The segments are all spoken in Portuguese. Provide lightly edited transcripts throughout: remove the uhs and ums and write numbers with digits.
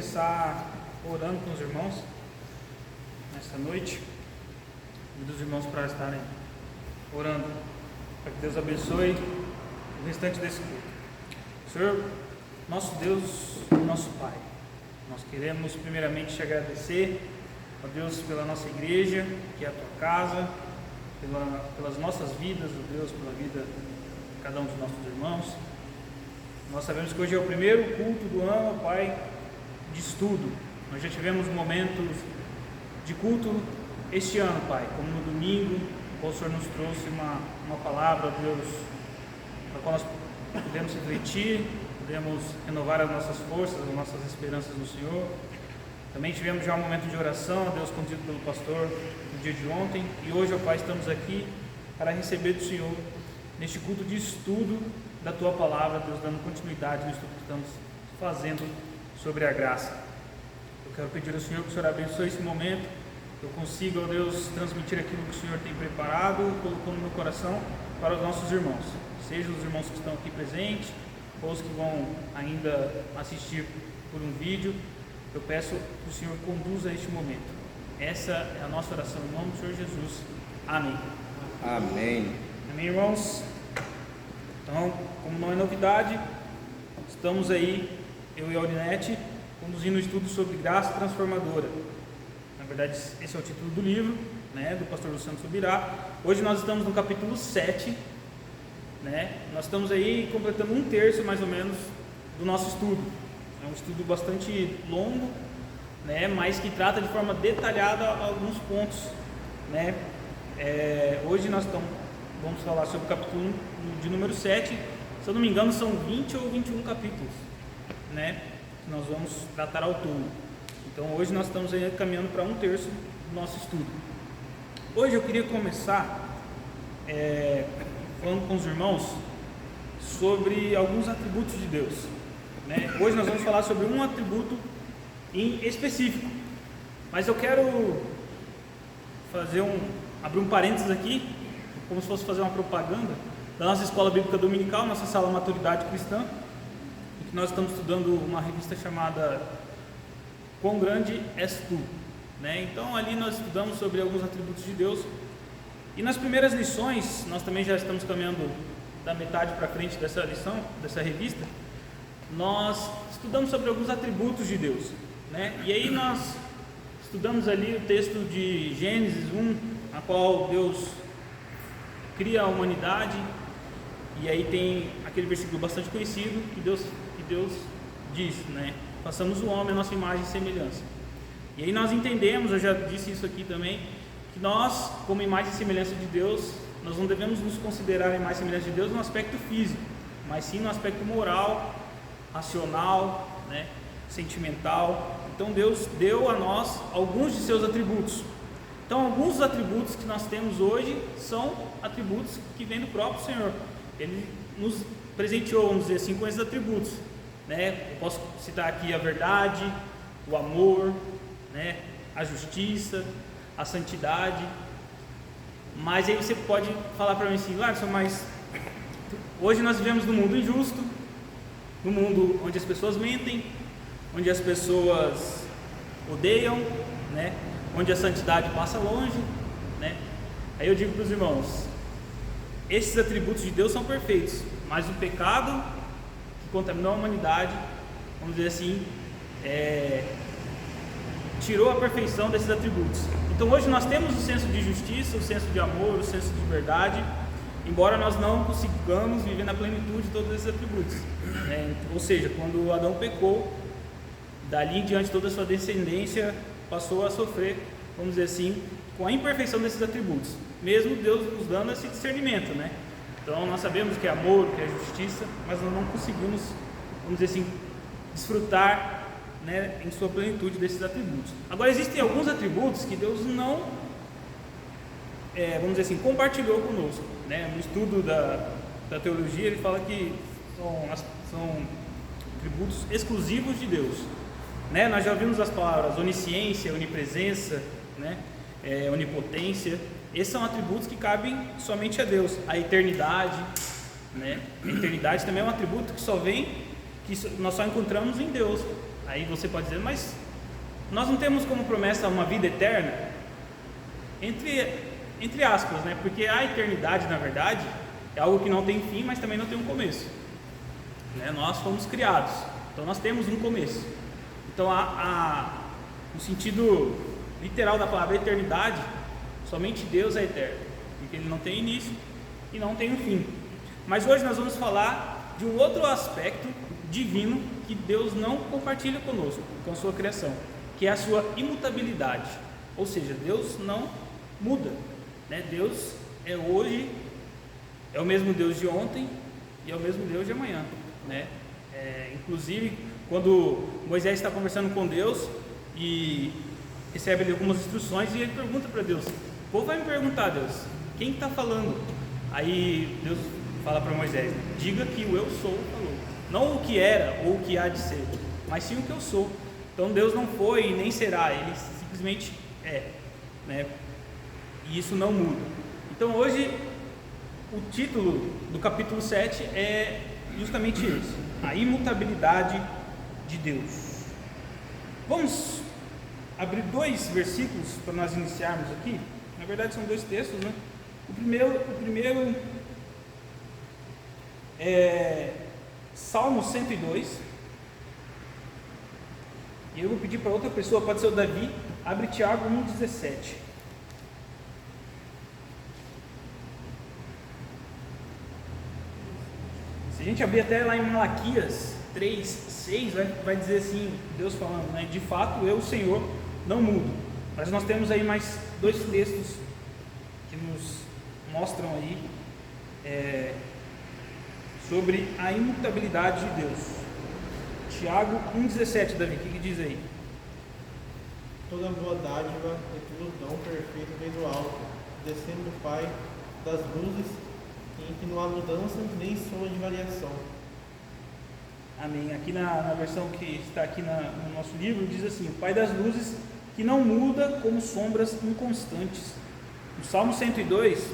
começar orando com os irmãos nesta noite. Convido os irmãos para estarem orando, para que Deus abençoe o restante desse culto. Senhor, nosso Deus, nosso Pai, nós queremos primeiramente te agradecer, ó Deus, pela nossa igreja, que é a tua casa, pelas nossas vidas, ó Deus, pela vida de cada um dos nossos irmãos. Nós sabemos que hoje é o primeiro culto do ano, Pai, de estudo. Nós já tivemos momentos de culto este ano, Pai, como no domingo, o Senhor nos trouxe uma palavra, Deus, na qual nós podemos refletir, podemos renovar as nossas forças, as nossas esperanças no Senhor. Também tivemos já um momento de oração, Deus, conduzido pelo pastor no dia de ontem, e hoje, ó Pai, estamos aqui para receber do Senhor neste culto de estudo da Tua Palavra, Deus, dando continuidade no estudo que estamos fazendo sobre a graça. Eu quero pedir ao Senhor que o Senhor abençoe esse momento, que eu consiga, ó Deus, transmitir aquilo que o Senhor tem preparado, colocou no meu coração para os nossos irmãos, sejam os irmãos que estão aqui presentes, ou os que vão ainda assistir por um vídeo. Eu peço que o Senhor conduza este momento. Essa é a nossa oração em nome do Senhor Jesus. Amém. Amém. Amém, irmãos? Então, como não é novidade, estamos aí, eu e a Aurinete, conduzindo um estudo sobre graça transformadora. Na verdade, esse é o título do livro, né, do pastor Luciano Subirá. Hoje nós estamos no capítulo 7, né? Nós estamos aí completando um terço, mais ou menos, do nosso estudo. É um estudo bastante longo, né, mas que trata de forma detalhada alguns pontos, né? Hoje nós vamos falar sobre o capítulo de número 7, se eu não me engano são 20 ou 21 capítulos, né, que nós vamos tratar ao todo. Então hoje nós estamos aí caminhando para um terço do nosso estudo. Hoje eu queria começar falando com os irmãos sobre alguns atributos de Deus, né? Hoje nós vamos falar sobre um atributo em específico, mas eu quero abrir um parênteses aqui, como se fosse fazer uma propaganda da nossa escola bíblica dominical, nossa sala Maturidade Cristã, em que nós estamos estudando uma revista chamada Quão Grande És Tu, né? Então ali nós estudamos sobre alguns atributos de Deus, e nas primeiras lições, nós também já estamos caminhando da metade para frente dessa lição, dessa revista, nós estudamos sobre alguns atributos de Deus, né? E aí nós estudamos ali o texto de Gênesis 1, na qual Deus cria a humanidade, e aí tem aquele versículo bastante conhecido que Deus diz, né? Façamos o homem a nossa imagem e semelhança. E aí nós entendemos, eu já disse isso aqui também, que nós, como imagem e semelhança de Deus, nós não devemos nos considerar imagem e semelhança de Deus no aspecto físico, mas sim no aspecto moral, racional, né? Sentimental. Então Deus deu a nós alguns de seus atributos. Então alguns dos atributos que nós temos hoje são atributos que vêm do próprio Senhor. Ele nos presenteou, vamos dizer assim, com esses atributos, né? Eu posso citar aqui a verdade, o amor, né? A justiça, a santidade. Mas aí você pode falar para mim assim, Larson, mas hoje nós vivemos num mundo injusto, num mundo onde as pessoas mentem, onde as pessoas odeiam, né? Onde a santidade passa longe, né? Aí eu digo para os irmãos, esses atributos de Deus são perfeitos, mas o pecado que contaminou a humanidade, vamos dizer assim, tirou a perfeição desses atributos. Então hoje nós temos o senso de justiça, o senso de amor, o senso de verdade, embora nós não consigamos viver na plenitude de todos esses atributos, né? Ou seja, quando Adão pecou, dali em diante toda a sua descendência passou a sofrer, vamos dizer assim, com a imperfeição desses atributos, mesmo Deus nos dando esse discernimento, né? Então nós sabemos que é amor, que é justiça, mas nós não conseguimos, vamos dizer assim, desfrutar, né, em sua plenitude desses atributos. Agora existem alguns atributos que Deus não, vamos dizer assim, compartilhou conosco, né? No estudo da teologia ele fala que são atributos exclusivos de Deus, né? Nós já ouvimos as palavras onisciência, onipresença, né? Onipotência. Esses são atributos que cabem somente a Deus. A eternidade, né? A eternidade também é um atributo que nós só encontramos em Deus. Aí você pode dizer, mas nós não temos como promessa uma vida eterna? Entre aspas, né? Porque a eternidade, na verdade, é algo que não tem fim, mas também não tem um começo, né? Nós fomos criados, então nós temos um começo. Então, no sentido literal da palavra eternidade, somente Deus é eterno, porque Ele não tem início e não tem um fim. Mas hoje nós vamos falar de um outro aspecto divino que Deus não compartilha conosco, com a sua criação, que é a sua imutabilidade. Ou seja, Deus não muda, né? Deus é hoje, é o mesmo Deus de ontem e é o mesmo Deus de amanhã, né? Inclusive, quando Moisés está conversando com Deus e recebe ali algumas instruções, e ele pergunta para Deus: o povo vai me perguntar, Deus, quem está falando? Aí Deus fala para Moisés: diga que o eu sou falou, não o que era ou o que há de ser, mas sim o que eu sou. Então Deus não foi e nem será, Ele simplesmente é, né? E isso não muda. Então hoje o título do capítulo 7 é justamente esse: a imutabilidade de Deus. Vamos abrir 2 versículos para nós iniciarmos aqui. Na verdade são 2 textos, né? O primeiro é Salmo 102. E eu vou pedir para outra pessoa, pode ser o Davi, abre Tiago 1,17. Se a gente abrir até lá em Malaquias 3:6, vai dizer assim, Deus falando, né? De fato, eu, o Senhor, não mudo. Mas nós temos aí mais 2 textos que nos mostram aí sobre a imutabilidade de Deus. Tiago 1,17, Davi, o que diz aí? Toda boa dádiva e todo dom perfeito vem do alto, descendo do Pai das luzes, em que não há mudança nem sombra de variação. Amém. Aqui na versão que está aqui no nosso livro, diz assim: o Pai das luzes, que não muda como sombras inconstantes. No Salmo 102,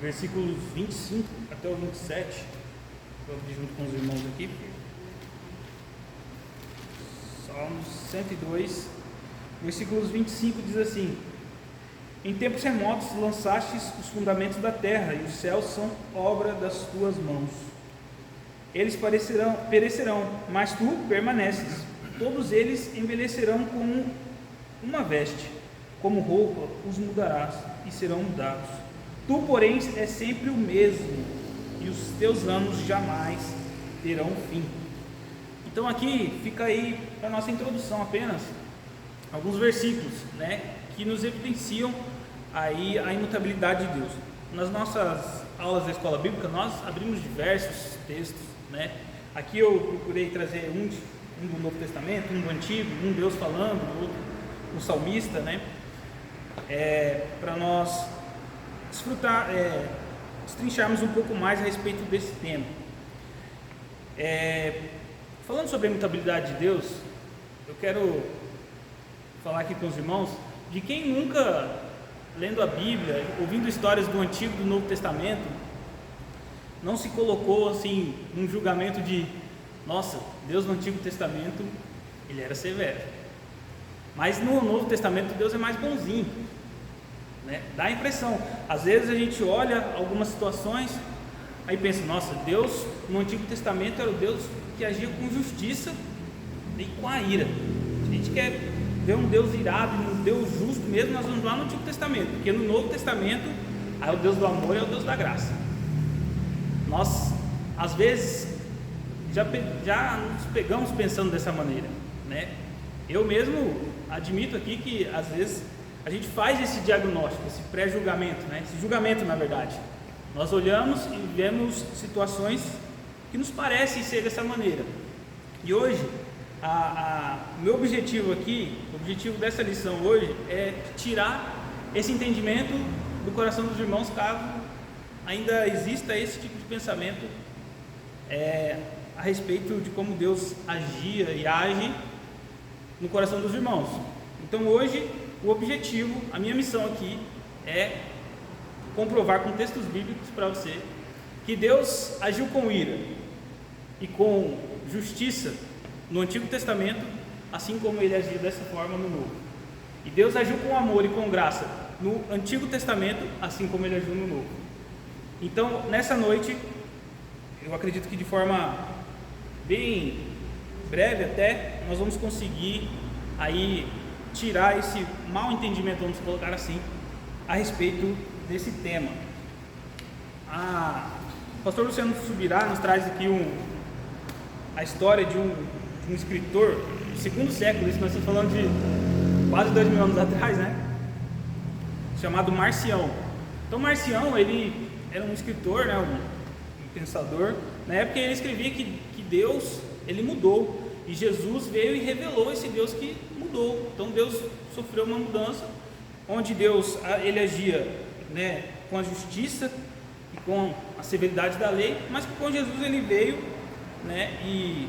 versículos 25 até o 27, vou abrir junto com os irmãos aqui. Salmo 102, versículos 25 diz assim: em tempos remotos lançastes os fundamentos da terra, e os céus são obra das tuas mãos. Eles perecerão, mas tu permaneces. Todos eles envelhecerão como uma veste, como roupa os mudarás e serão mudados. Tu, porém, és sempre o mesmo, e os teus anos jamais terão fim. Então aqui fica aí para nossa introdução apenas alguns versículos, né, que nos evidenciam aí a imutabilidade de Deus. Nas nossas aulas da escola bíblica nós abrimos diversos textos, né? Aqui eu procurei trazer um do Novo Testamento, um do Antigo, um Deus falando, outro o salmista, né? Para nós desfrutar, destrincharmos um pouco mais a respeito desse tema. Falando sobre a imutabilidade de Deus, eu quero falar aqui com os irmãos de quem nunca, lendo a Bíblia, ouvindo histórias do Antigo e do Novo Testamento, não se colocou assim num julgamento de: nossa, Deus no Antigo Testamento ele era severo, mas no Novo Testamento Deus é mais bonzinho, né? Dá a impressão, às vezes a gente olha algumas situações, aí pensa: nossa, Deus no Antigo Testamento era o Deus que agia com justiça e com a ira. A gente quer ver um Deus irado e um Deus justo mesmo, nós vamos lá no Antigo Testamento, porque no Novo Testamento aí o Deus do amor é o Deus da graça. Nós às vezes já nos pegamos pensando dessa maneira, né? Eu mesmo admito aqui que às vezes a gente faz esse diagnóstico, esse pré-julgamento, né? Esse julgamento, na verdade, nós olhamos e vemos situações que nos parecem ser dessa maneira. E hoje o meu objetivo aqui, o objetivo dessa lição hoje é tirar esse entendimento do coração dos irmãos, caso ainda exista esse tipo de pensamento a respeito de como Deus agia e age no coração dos irmãos. Então hoje o objetivo, a minha missão aqui é comprovar com textos bíblicos para você que Deus agiu com ira e com justiça no Antigo Testamento, assim como ele agia dessa forma no Novo. E Deus agiu com amor e com graça no Antigo Testamento, assim como ele agiu no Novo. Então, nessa noite, eu acredito que de forma bem breve até, nós vamos conseguir aí tirar esse mau entendimento, vamos colocar assim, a respeito desse tema. O pastor Luciano Subirá nos traz aqui a história de um escritor do segundo século, isso nós estamos falando de quase 2000 anos atrás, né? Chamado Marcião. Então Marcião, ele era um escritor, né? um pensador. Na época ele escrevia que Deus, ele mudou, e Jesus veio e revelou esse Deus que mudou. Então Deus sofreu uma mudança, onde Deus, ele agia, né, com a justiça e com a severidade da lei, mas que com Jesus ele veio, né, e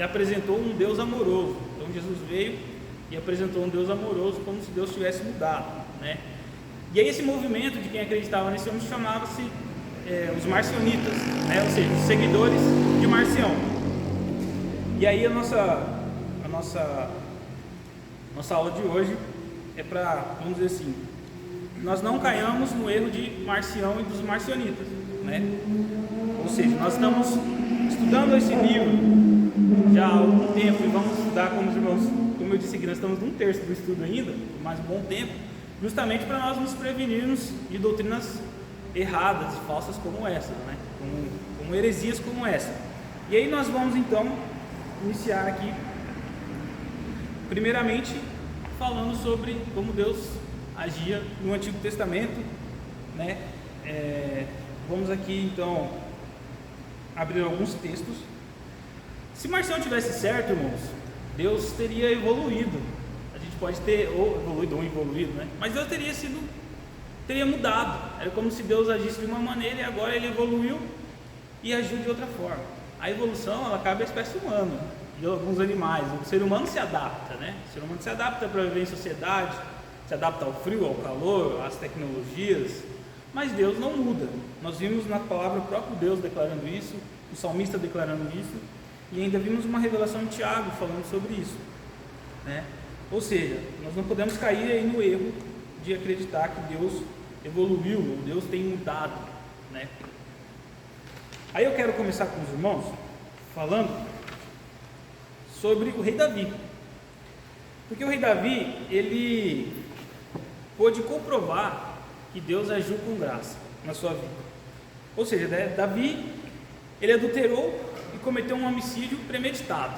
apresentou um Deus amoroso. Então Jesus veio e apresentou um Deus amoroso, como se Deus tivesse mudado, né? E aí esse movimento de quem acreditava nesse homem chamava-se os marcionitas, né? Ou seja, os seguidores de Marcião. E aí a nossa aula de hoje é para, vamos dizer assim, nós não caiamos no erro de Marcião e dos marcionitas, né? Ou seja, nós estamos estudando esse livro já há algum tempo e vamos estudar, como eu disse aqui, nós estamos num terço do estudo ainda, mais um bom tempo, justamente para nós nos prevenirmos de doutrinas erradas e falsas como essa, né? como heresias como essa. E aí nós vamos então iniciar aqui, primeiramente, falando sobre como Deus agia no Antigo Testamento, né? Vamos aqui então abrir alguns textos. Se Marcião tivesse certo, irmãos, Deus teria evoluído. A gente pode ter ou evoluído, né? Mas Deus teria mudado. Era como se Deus agisse de uma maneira e agora ele evoluiu e agiu de outra forma. A evolução, ela cabe à espécie humana e a alguns animais. O ser humano se adapta, né? O ser humano se adapta para viver em sociedade, se adapta ao frio, ao calor, às tecnologias, mas Deus não muda. Nós vimos na palavra o próprio Deus declarando isso, o salmista declarando isso, e ainda vimos uma revelação em Tiago falando sobre isso, né? Ou seja, nós não podemos cair aí no erro de acreditar que Deus evoluiu, ou Deus tem mudado, né? Aí eu quero começar com os irmãos falando sobre o rei Davi, porque o rei Davi, ele pôde comprovar que Deus agiu com graça na sua vida. Ou seja, Davi, ele adulterou e cometeu um homicídio premeditado,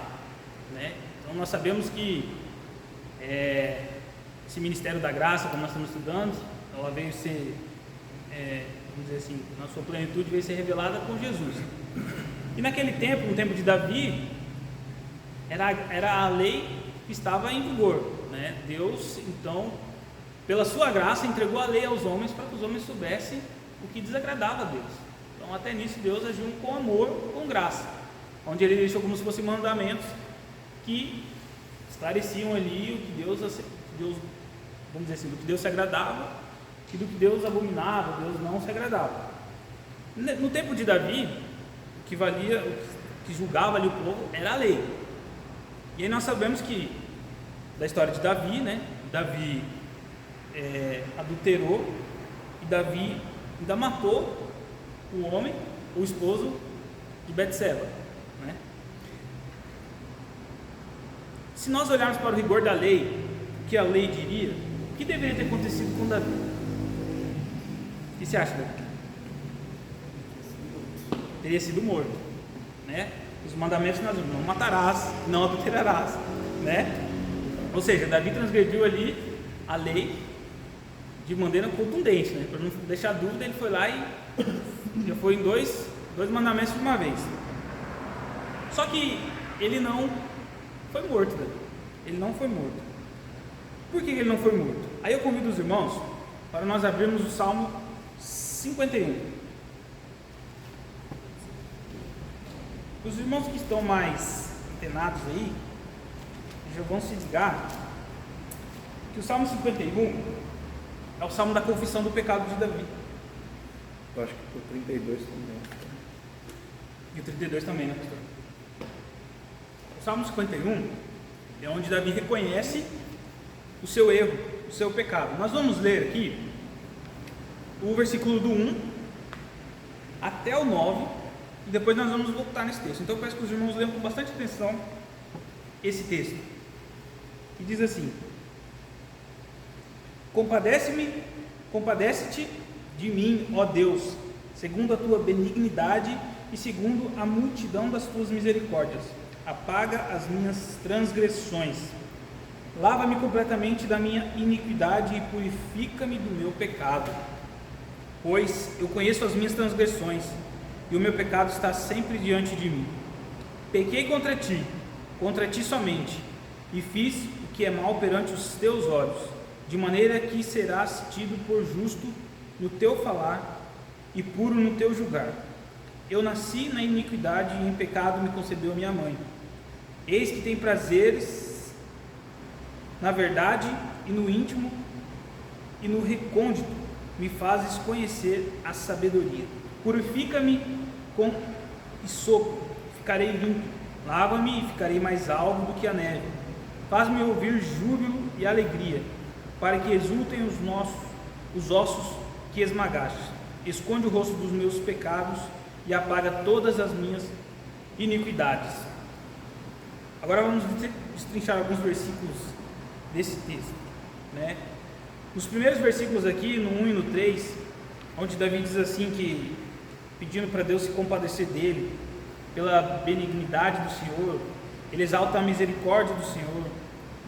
né? Então nós sabemos que esse ministério da graça, como nós estamos estudando, ela veio ser, vamos dizer assim, na sua plenitude veio ser revelada com Jesus. E naquele tempo, no tempo de Davi, era a lei que estava em vigor, né? Deus, então, pela sua graça, entregou a lei aos homens para que os homens soubessem o que desagradava a Deus. Então, até nisso, Deus agiu com amor, com graça, onde ele deixou como se fossem mandamentos que esclareciam ali o que Deus, vamos dizer assim, do que Deus se agradava e do que Deus abominava, Deus não se agradava. No tempo de Davi, o que valia, o que julgava ali o povo era a lei. E aí nós sabemos que, da história de Davi, né? Davi adulterou e Davi ainda matou o homem, o esposo de Betseba, né? Se nós olharmos para o rigor da lei, o que a lei diria, o que deveria ter acontecido com Davi? O que você acha, Davi? Teria sido morto, né? Os mandamentos nós vimos: não matarás, não adulterarás, né? Ou seja, Davi transgrediu ali a lei de maneira contundente, né? Para não deixar dúvida, ele foi lá e já foi em dois mandamentos de uma vez. Só que ele não foi morto, Davi. Ele não foi morto. Por que ele não foi morto? Aí eu convido os irmãos para nós abrirmos o Salmo 51. Os irmãos que estão mais antenados aí já vão se ligar que o Salmo 51 é o Salmo da confissão do pecado de Davi. Eu acho que o 32 também. E o 32 também, né, pastor? Salmo 51 é onde Davi reconhece o seu erro, o seu pecado. Nós vamos ler aqui o versículo do 1 até o 9 e depois nós vamos voltar nesse texto. Então eu peço que os irmãos leiam com bastante atenção esse texto, que diz assim: compadece-te de mim, ó Deus, segundo a tua benignidade e segundo a multidão das tuas misericórdias. Apaga as minhas transgressões. Lava-me completamente da minha iniquidade e purifica-me do meu pecado. Pois eu conheço as minhas transgressões e o meu pecado está sempre diante de mim. Pequei contra ti somente, e fiz o que é mal perante os teus olhos, de maneira que serás tido por justo no teu falar e puro no teu julgar. Eu nasci na iniquidade e em pecado me concebeu minha mãe. Eis que tem prazeres na verdade e no íntimo e no recôndito me fazes conhecer a sabedoria. Purifica-me com hisopo, ficarei limpo. Lava-me e ficarei mais alvo do que a neve. Faz-me ouvir júbilo e alegria, para que exultem os ossos que esmagaste. Esconde o rosto dos meus pecados e apaga todas as minhas iniquidades. Agora vamos destrinchar alguns versículos desse texto, né? Nos primeiros versículos aqui, no 1 e no 3, onde Davi diz assim, que pedindo para Deus se compadecer dele, pela benignidade do Senhor, ele exalta a misericórdia do Senhor,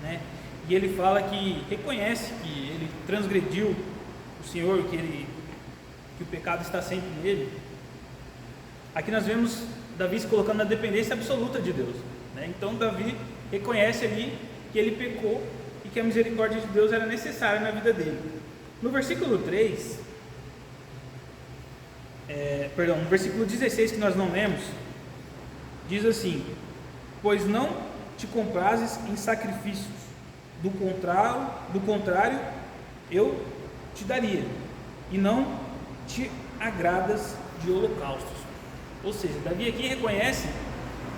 né? E ele fala que reconhece que ele transgrediu o Senhor, que o pecado está sempre nele. Aqui nós vemos Davi se colocando na dependência absoluta de Deus, né? Então Davi reconhece ali que ele pecou e que a misericórdia de Deus era necessária na vida dele. No versículo 3, no versículo 16 que nós não lemos, diz assim: pois não te comprazes em sacrifícios, do contrário eu te daria, e não te agradas de holocaustos. Ou seja, Davi aqui reconhece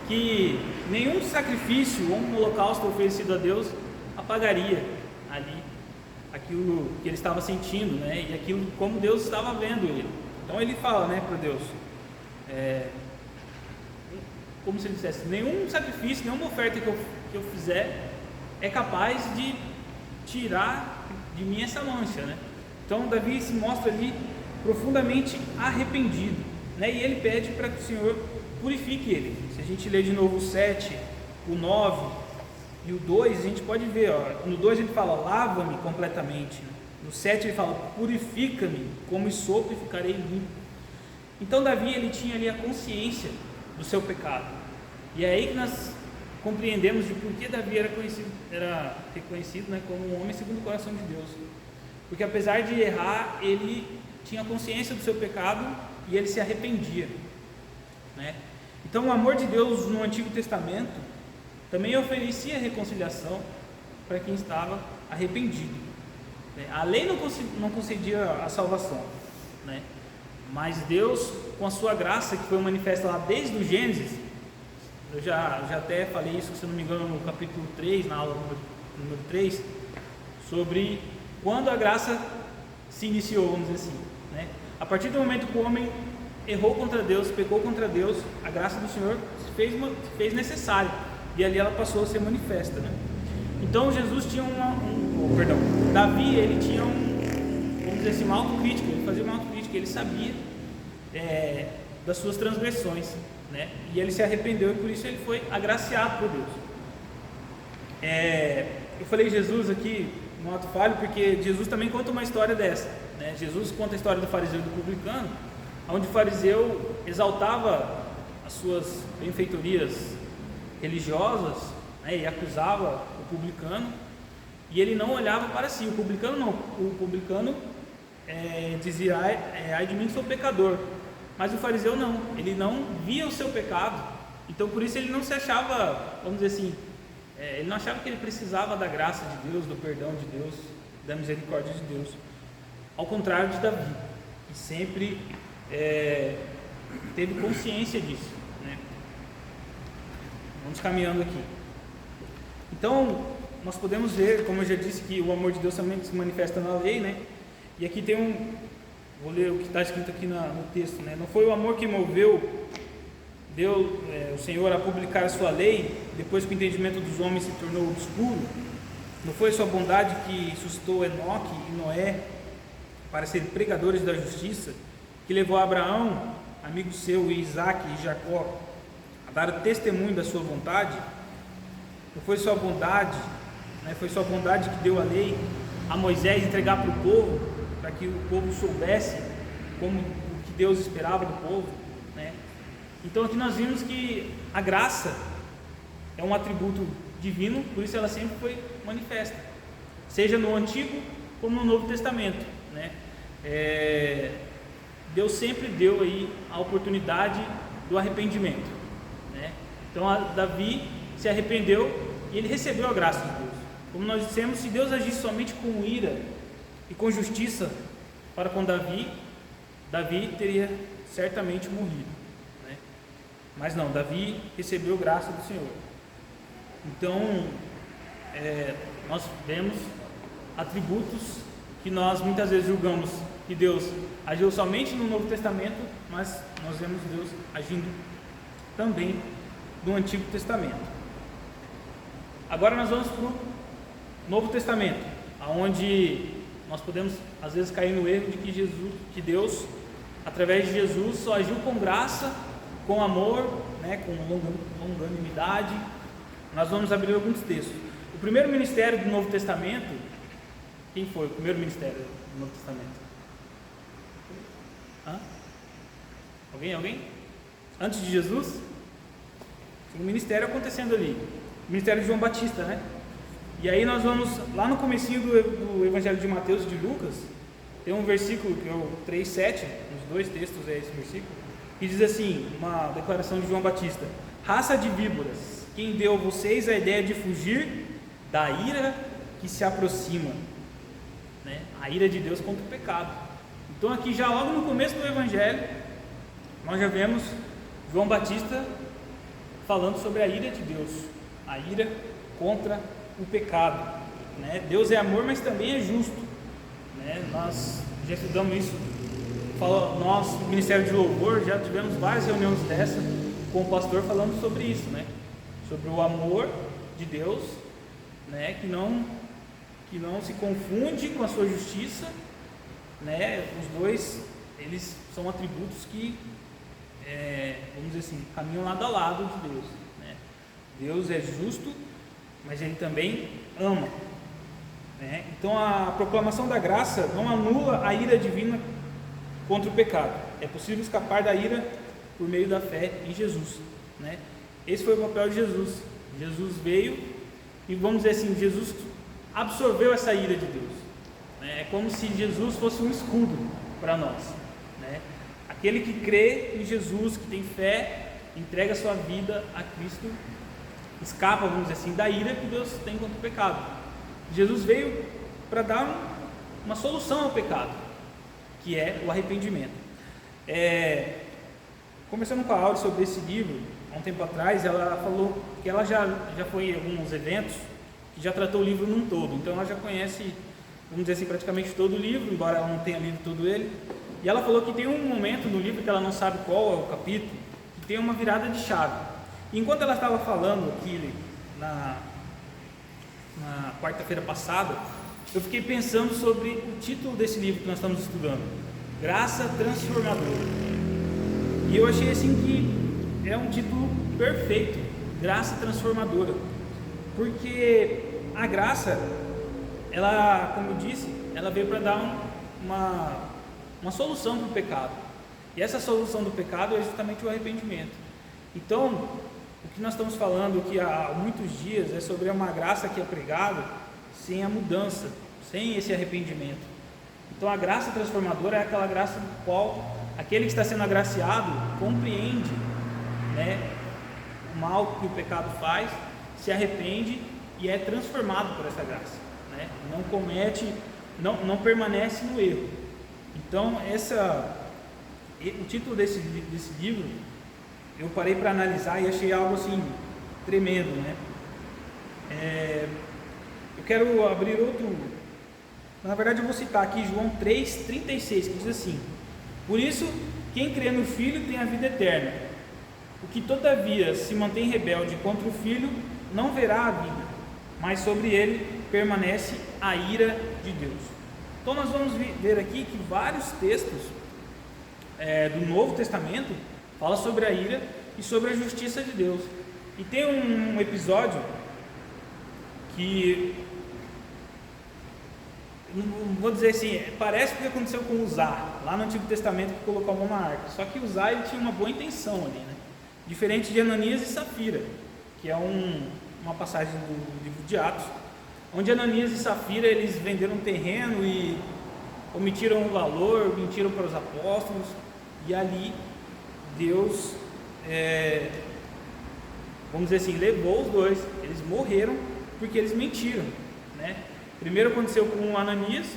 que nenhum sacrifício ou um holocausto oferecido a Deus apagaria ali aquilo que ele estava sentindo, né? E aquilo como Deus estava vendo ele. Então ele fala, né, para Deus, como se ele dissesse: nenhum sacrifício, nenhuma oferta que eu fizer é capaz de tirar de mim essa mancha, né? Então Davi se mostra ali profundamente arrependido, né? E ele pede para que o Senhor purifique ele. Se a gente ler de novo o 7, o 9 e o 2, a gente pode ver, ó, no 2 ele fala: lava-me completamente. No 7 ele fala: purifica-me como hisopo e ficarei limpo. Então Davi, ele tinha ali a consciência do seu pecado, e é aí que nós compreendemos de por que Davi era reconhecido, né, como um homem segundo o coração de Deus. Porque apesar de errar, ele tinha consciência do seu pecado e ele se arrependia, né? Então o amor de Deus no Antigo Testamento também oferecia reconciliação para quem estava arrependido, né? A lei não concedia a salvação, né? Mas Deus, com a sua graça que foi manifesta lá desde o Gênesis, eu já até falei isso, se não me engano, no capítulo 3, na aula número 3, sobre quando a graça se iniciou, vamos dizer assim, né? A partir do momento que o homem errou contra Deus, pecou contra Deus, a graça do Senhor se fez necessária, e ali ela passou a ser manifesta, né? Então Jesus tinha Davi, ele tinha vamos dizer assim, uma autocrítica, ele fazia uma autocrítica, ele sabia das suas transgressões, né? E ele se arrependeu, e por isso ele foi agraciado por Deus. Eu falei Jesus aqui no ato falho porque Jesus também conta uma história dessa, né? Jesus conta a história do fariseu e do publicano, onde o fariseu exaltava as suas benfeitorias religiosas, né, e acusava o publicano, e ele não olhava para si. O publicano dizia: ai de mim, sou pecador. Mas o fariseu não, ele não via o seu pecado, então por isso ele não se achava, vamos dizer assim, ele não achava que ele precisava da graça de Deus, do perdão de Deus, da misericórdia de Deus, ao contrário de Davi, que sempre teve consciência disso, né? Vamos caminhando aqui. Então, nós podemos ver, como eu já disse, que o amor de Deus também se manifesta na lei, né? E aqui tem vou ler o que está escrito aqui no texto, né? Não foi o amor que moveu o Senhor a publicar a sua lei, depois que o entendimento dos homens se tornou obscuro? Não foi sua bondade que suscitou Enoque e Noé para serem pregadores da justiça, que levou Abraão, amigo seu, e Isaque e Jacó, a dar testemunho da sua vontade? Não foi sua bondade, né? Foi sua bondade que deu a lei a Moisés entregar para o povo, para que o povo soubesse como o que Deus esperava do povo, né? Então aqui nós vimos que a graça é um atributo divino, por isso ela sempre foi manifesta, seja no Antigo como no Novo Testamento, né? Deus sempre deu aí a oportunidade do arrependimento, né? Então Davi se arrependeu e ele recebeu a graça de Deus. Como nós dissemos, se Deus agisse somente com ira e com justiça para com Davi teria certamente morrido, né? Mas não, Davi recebeu graça do Senhor. Então, nós vemos atributos que nós muitas vezes julgamos que Deus agiu somente no Novo Testamento, mas nós vemos Deus agindo também no Antigo Testamento. Agora nós vamos para o Novo Testamento, onde nós podemos às vezes cair no erro de que Deus, através de Jesus, só agiu com graça, com amor, né, com longanimidade. Nós vamos abrir alguns textos. O primeiro ministério do Novo Testamento, quem foi o primeiro ministério do Novo Testamento? Alguém? Antes de Jesus? Tinha um ministério acontecendo ali, o ministério de João Batista, né? E aí nós vamos, lá no comecinho do Evangelho de Mateus e de Lucas, tem um versículo que é o 3:7, os dois textos é esse versículo, que diz assim, uma declaração de João Batista: raça de víboras, quem deu a vocês a ideia de fugir da ira que se aproxima, né? A ira de Deus contra o pecado. Então aqui já logo no começo do Evangelho, nós já vemos João Batista falando sobre a ira de Deus, a ira contra o pecado, né? Deus é amor, mas também é justo, né? Nós já estudamos isso, nós, no Ministério de Louvor, já tivemos várias reuniões dessa com o pastor falando sobre isso, né? Sobre o amor de Deus, né? Que não se confunde com a sua justiça, né? Os dois, eles são atributos que, vamos dizer assim, caminham lado a lado de Deus, né? Deus é justo, mas Ele também ama, né? Então a proclamação da graça não anula a ira divina contra o pecado. É possível escapar da ira por meio da fé em Jesus, né? Esse foi o papel de Jesus. Jesus veio e, vamos dizer assim, Jesus absorveu essa ira de Deus, né? É como se Jesus fosse um escudo para nós, né? Aquele que crê em Jesus, que tem fé, entrega a sua vida a Cristo, escapa, vamos dizer assim, da ira que Deus tem contra o pecado. Jesus veio para dar uma solução ao pecado, que é o arrependimento. Conversando com a Aure sobre esse livro, há um tempo atrás, ela falou que ela já foi em alguns eventos que já tratou o livro num todo, então ela já conhece, vamos dizer assim, praticamente todo o livro, embora ela não tenha lido todo ele. E ela falou que tem um momento no livro que ela não sabe qual é o capítulo, que tem uma virada de chave. Enquanto ela estava falando aqui na quarta-feira passada, eu fiquei pensando sobre o título desse livro que nós estamos estudando, Graça Transformadora. E eu achei assim que é um título perfeito, Graça Transformadora, porque a graça, ela, como eu disse, ela veio para dar uma solução para o pecado. E essa solução do pecado é justamente o arrependimento. Então, o que nós estamos falando aqui há muitos dias é sobre uma graça que é pregada sem a mudança, sem esse arrependimento. Então a graça transformadora é aquela graça no qual aquele que está sendo agraciado compreende, né, o mal que o pecado faz, se arrepende e é transformado por essa graça, né? Não comete, não permanece no erro. Então o título desse livro, eu parei para analisar e achei algo assim tremendo, né? Eu quero abrir outro, na verdade eu vou citar aqui João 3,36, que diz assim: por isso, quem crê no Filho tem a vida eterna. O que todavia se mantém rebelde contra o Filho não verá a vida, mas sobre ele permanece a ira de Deus. Então nós vamos ver aqui que vários textos do Novo Testamento falam sobre a ira e sobre a justiça de Deus. E tem um episódio que, não vou dizer assim, parece que aconteceu com Uzá, lá no Antigo Testamento, que colocou a mão na arca. Só que Uzá, ele tinha uma boa intenção ali, né? Diferente de Ananias e Safira, que é uma passagem do livro de Atos, onde Ananias e Safira, eles venderam um terreno e omitiram o valor, mentiram para os apóstolos, e ali Deus, vamos dizer assim, levou os dois. Eles morreram porque eles mentiram, né? Primeiro aconteceu com Ananias,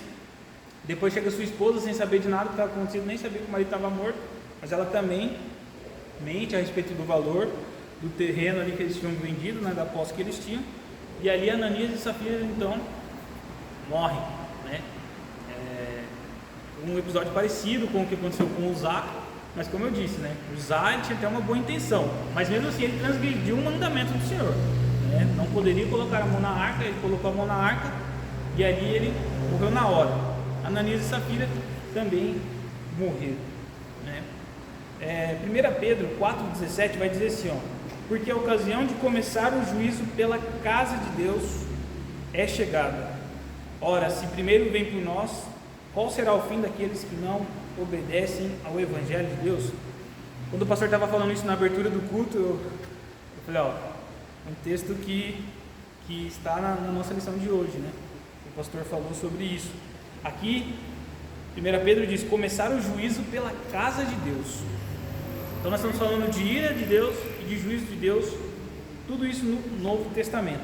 depois chega sua esposa sem saber de nada que estava acontecendo, nem sabia que o marido estava morto, mas ela também mente a respeito do valor do terreno ali que eles tinham vendido, né, da posse que eles tinham, e ali Ananias e Safira então morrem, né? Um episódio parecido com o que aconteceu com Uzá, mas como eu disse, né, Uzá tinha até uma boa intenção, mas mesmo assim ele transgrediu o mandamento do Senhor, né? Não poderia colocar a mão na arca, ele colocou a mão na arca e ali ele morreu na hora. Ananias e Safira também morreram, né? 1 Pedro 4,17 vai dizer assim, ó: porque a ocasião de começar o juízo pela casa de Deus é chegada. Ora, se primeiro vem por nós, qual será o fim daqueles que não obedecem ao Evangelho de Deus? Quando o pastor estava falando isso na abertura do culto, eu falei, um texto que está na nossa lição de hoje, né? O pastor falou sobre isso. Aqui, 1 Pedro diz: começar o juízo pela casa de Deus. Então nós estamos falando de ira de Deus e de juízo de Deus, tudo isso no Novo Testamento.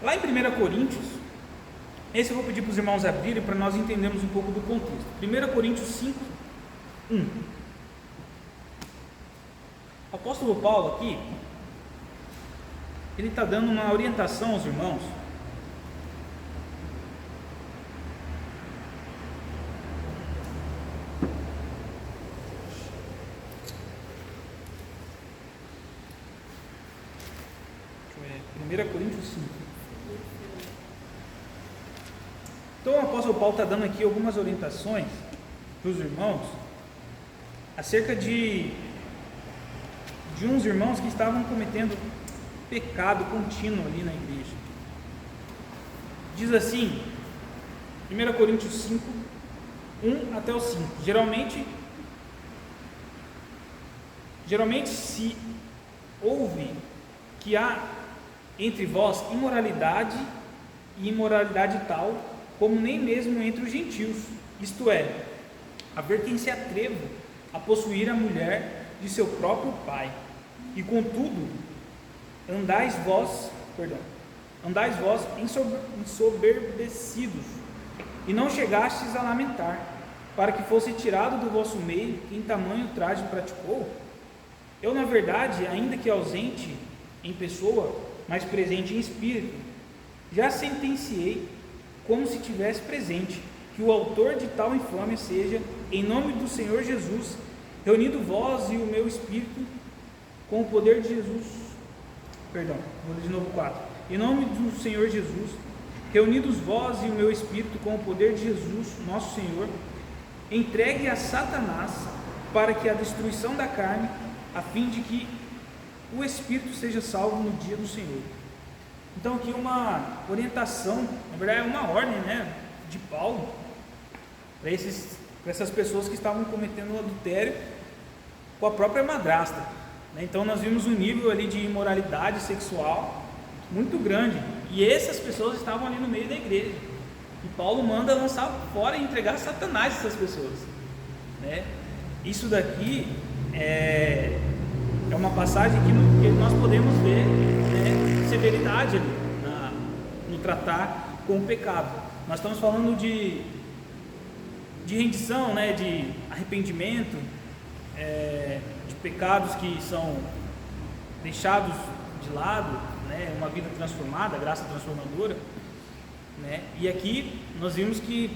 Lá em 1 Coríntios, esse eu vou pedir para os irmãos abrirem para nós entendermos um pouco do contexto. 1 Coríntios 5, 1. O apóstolo Paulo aqui, ele está dando uma orientação aos irmãos. Deixa eu ver, 1 Coríntios 5. Então o apóstolo Paulo está dando aqui algumas orientações para os irmãos acerca de uns irmãos que estavam cometendo pecado contínuo ali na igreja. Diz assim, 1 Coríntios 5, 1 até o 5. Geralmente se ouve que há entre vós imoralidade, e imoralidade tal como nem mesmo entre os gentios, isto é, haver quem se atreva a possuir a mulher de seu próprio pai, e contudo andais vós ensoberbecidos, e não chegastes a lamentar, para que fosse tirado do vosso meio quem tamanho traje praticou? Eu, na verdade, ainda que ausente em pessoa, mas presente em espírito, já sentenciei, como se tivesse presente, que o autor de tal infâmia seja, em nome do Senhor Jesus, reunido vós e o meu espírito, com o poder de Jesus, vou ler de novo 4, em nome do Senhor Jesus, reunidos vós e o meu espírito, com o poder de Jesus, nosso Senhor, entregue a Satanás, para que a destruição da carne, a fim de que o espírito seja salvo no dia do Senhor. Então aqui uma orientação, na verdade é uma ordem, né, de Paulo para essas pessoas que estavam cometendo adultério com a própria madrasta, né? Então nós vimos um nível ali de imoralidade sexual muito grande, e essas pessoas estavam ali no meio da igreja, e Paulo manda lançar fora e entregar a Satanás essas pessoas, né? Isso daqui é uma passagem que nós podemos ver, né, severidade ali no tratar com o pecado. Nós estamos falando de rendição, né, de arrependimento, de pecados que são deixados de lado, né, uma vida transformada, graça transformadora, né? E aqui nós vimos que,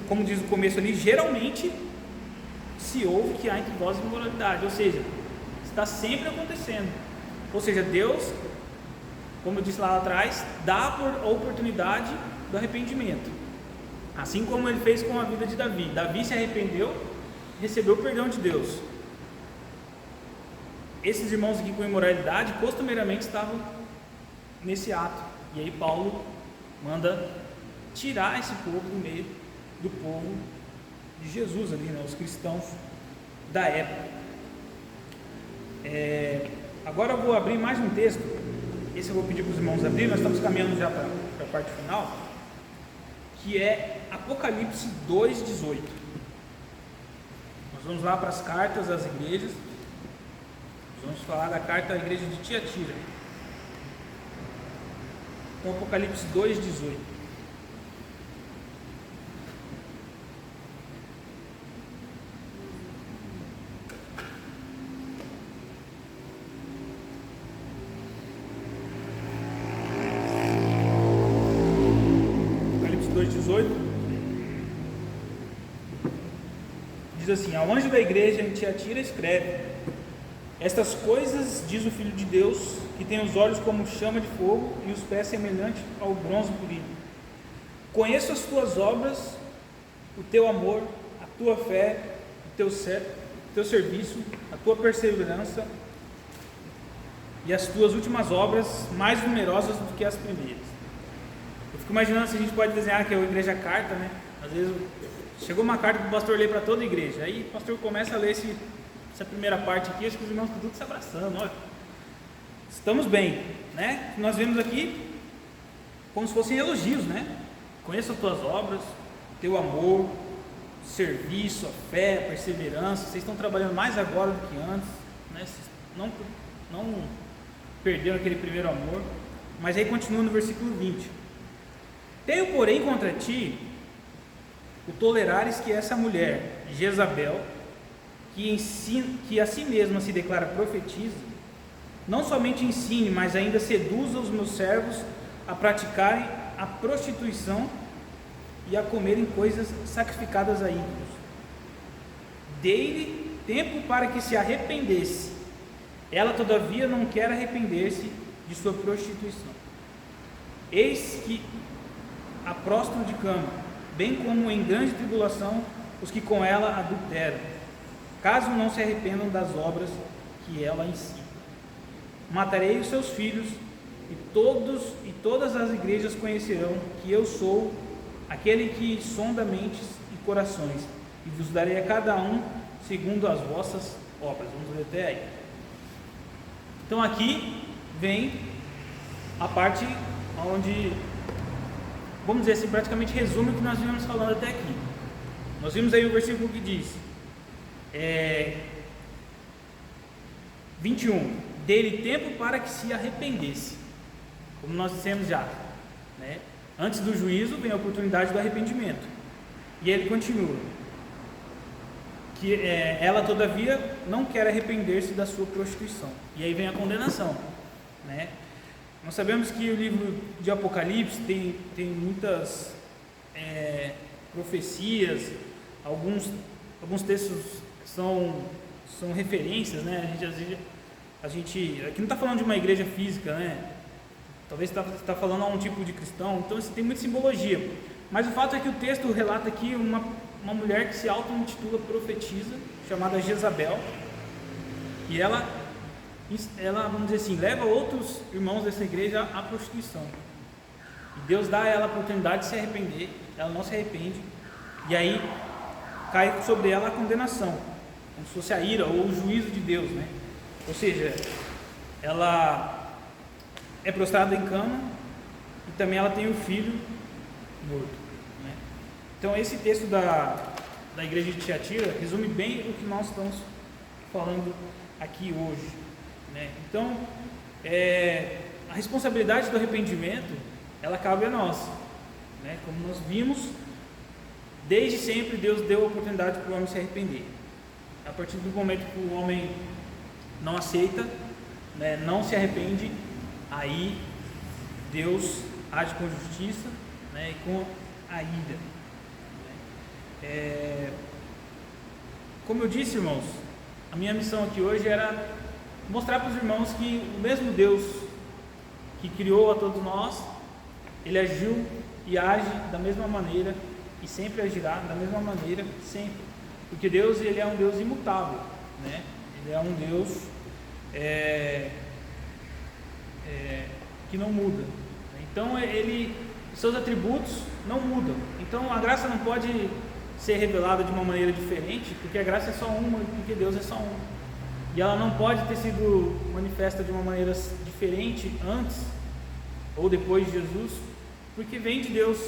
como diz o começo ali, geralmente se ouve que há entre vós imoralidade, ou seja, está sempre acontecendo. Ou seja, Deus, como eu disse lá atrás, dá a oportunidade do arrependimento, assim como ele fez com a vida de Davi. Davi se arrependeu, recebeu o perdão de Deus. Esses irmãos aqui com imoralidade costumeiramente estavam nesse ato, e aí Paulo manda tirar esse povo do meio do povo de Jesus ali, né, os cristãos da época. Agora eu vou abrir mais um texto. Esse eu vou pedir para os irmãos abrir. Nós estamos caminhando já para a parte final, que é Apocalipse 2:18. Nós vamos lá para as cartas às igrejas. Nós vamos falar da carta à igreja de Tiatira. Então, Apocalipse 2:18. Apocalipse 2:18 diz assim: ao anjo da igreja em Tiatira escreve: estas coisas diz o Filho de Deus, que tem os olhos como chama de fogo e os pés semelhantes ao bronze polido. Conheço as tuas obras, o teu amor, a tua fé, o teu serviço, a tua perseverança e as tuas últimas obras, mais numerosas do que as primeiras. Eu fico imaginando se a gente pode desenhar que é a igreja carta, né? Às vezes chegou uma carta que o pastor lê para toda a igreja, aí o pastor começa a ler essa primeira parte aqui, acho que os irmãos estão todos se abraçando, olha, estamos bem, né? Nós vemos aqui como se fossem elogios, né? Conheço as tuas obras, teu amor, serviço, a fé, a perseverança. Vocês estão trabalhando mais agora do que antes, né? Vocês não perderam aquele primeiro amor. Mas aí continua no versículo 20: tenho, porém, contra ti o tolerares que essa mulher, Jezabel, que a si mesma se declara profetiza, não somente ensine, mas ainda seduza os meus servos a praticarem a prostituição e a comerem coisas sacrificadas a ídolos. Dei-lhe tempo para que se arrependesse. Ela, todavia, não quer arrepender-se de sua prostituição. Eis que a prostram de cama, bem como em grande tribulação os que com ela adulteram, caso não se arrependam das obras que ela ensina. Matarei os seus filhos, e todas as igrejas conhecerão que eu sou aquele que sonda mentes e corações, e vos darei a cada um segundo as vossas obras. Vamos ler até aí. Então aqui vem a parte onde, vamos dizer assim, praticamente resume o que nós viemos falando até aqui. Nós vimos aí o versículo que diz 21: dê-lhe tempo para que se arrependesse, como nós dissemos já, né? Antes do juízo vem a oportunidade do arrependimento, e ele continua que ela, todavia, não quer arrepender-se da sua prostituição, e aí vem a condenação, né? Nós sabemos que o livro de Apocalipse tem muitas profecias, alguns textos são referências, né? A gente aqui não está falando de uma igreja física, né? Talvez está falando a um tipo de cristão, então isso tem muita simbologia. Mas o fato é que o texto relata aqui uma mulher que se auto-intitula profetisa, chamada Jezabel, e ela, vamos dizer assim, leva outros irmãos dessa igreja à prostituição. E Deus dá a ela a oportunidade de se arrepender, ela não se arrepende, e aí cai sobre ela a condenação, como se fosse a ira ou o juízo de Deus, né? Ou seja, ela é prostrada em cama e também ela tem o filho morto, né? Então esse texto da igreja de Tiatira resume bem o que nós estamos falando aqui hoje, né? Então a responsabilidade do arrependimento, ela cabe a nós, né? Como nós vimos, desde sempre Deus deu a oportunidade para o homem se arrepender. A partir do momento que o homem não aceita, né, não se arrepende, aí Deus age com justiça, né, e com a ira. Como eu disse, irmãos, a minha missão aqui hoje era mostrar para os irmãos que o mesmo Deus que criou a todos nós, Ele agiu e age da mesma maneira e sempre agirá da mesma maneira, sempre. Porque Deus, Ele é um Deus imutável, né? Ele é um Deus que não muda. Então, seus atributos não mudam. Então, a graça não pode ser revelada de uma maneira diferente, porque a graça é só uma, porque Deus é só um. E ela não pode ter sido manifesta de uma maneira diferente antes ou depois de Jesus, porque vem de Deus,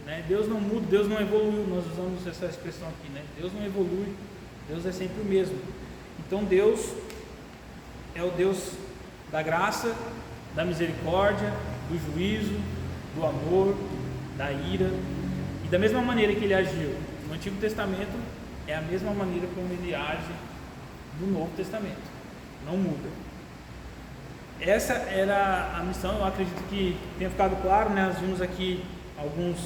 né? Deus não muda, Deus não evoluiu. Nós usamos essa expressão aqui, né? Deus não evolui, Deus é sempre o mesmo. Então Deus é o Deus da graça, da misericórdia, do juízo, do amor, da ira. E da mesma maneira que Ele agiu no Antigo Testamento, é a mesma maneira como Ele age no Novo Testamento, não muda. Essa era a missão. Eu acredito que tenha ficado claro, né? Nós vimos aqui algumas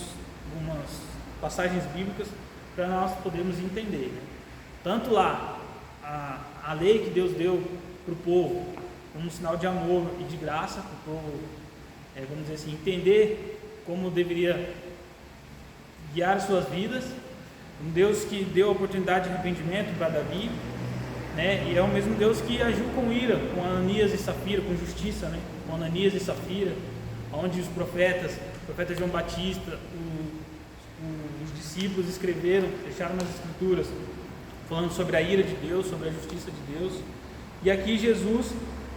passagens bíblicas para nós podermos entender, né? Tanto lá a lei que Deus deu para o povo como um sinal de amor e de graça para o povo, vamos dizer assim, entender como deveria guiar suas vidas. Um Deus que deu a oportunidade de arrependimento para Davi, né? E é o mesmo Deus que agiu com ira, com Ananias e Safira, com justiça, né? Com Ananias e Safira, onde os profeta João Batista, os discípulos escreveram, deixaram nas escrituras, falando sobre a ira de Deus, sobre a justiça de Deus. E aqui Jesus,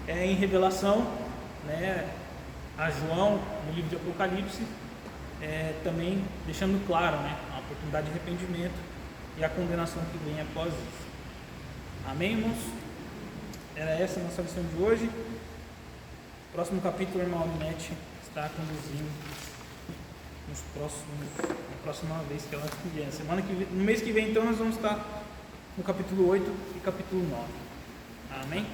em revelação, né, a João, no livro de Apocalipse, também deixando claro, né, a oportunidade de arrependimento e a condenação que vem após isso. Amém, irmãos? Era essa a nossa lição de hoje. Próximo capítulo, a irmã Alinete está conduzindo na próxima vez que ela vier. No mês que vem, então, nós vamos estar no capítulo 8 e capítulo 9. Amém?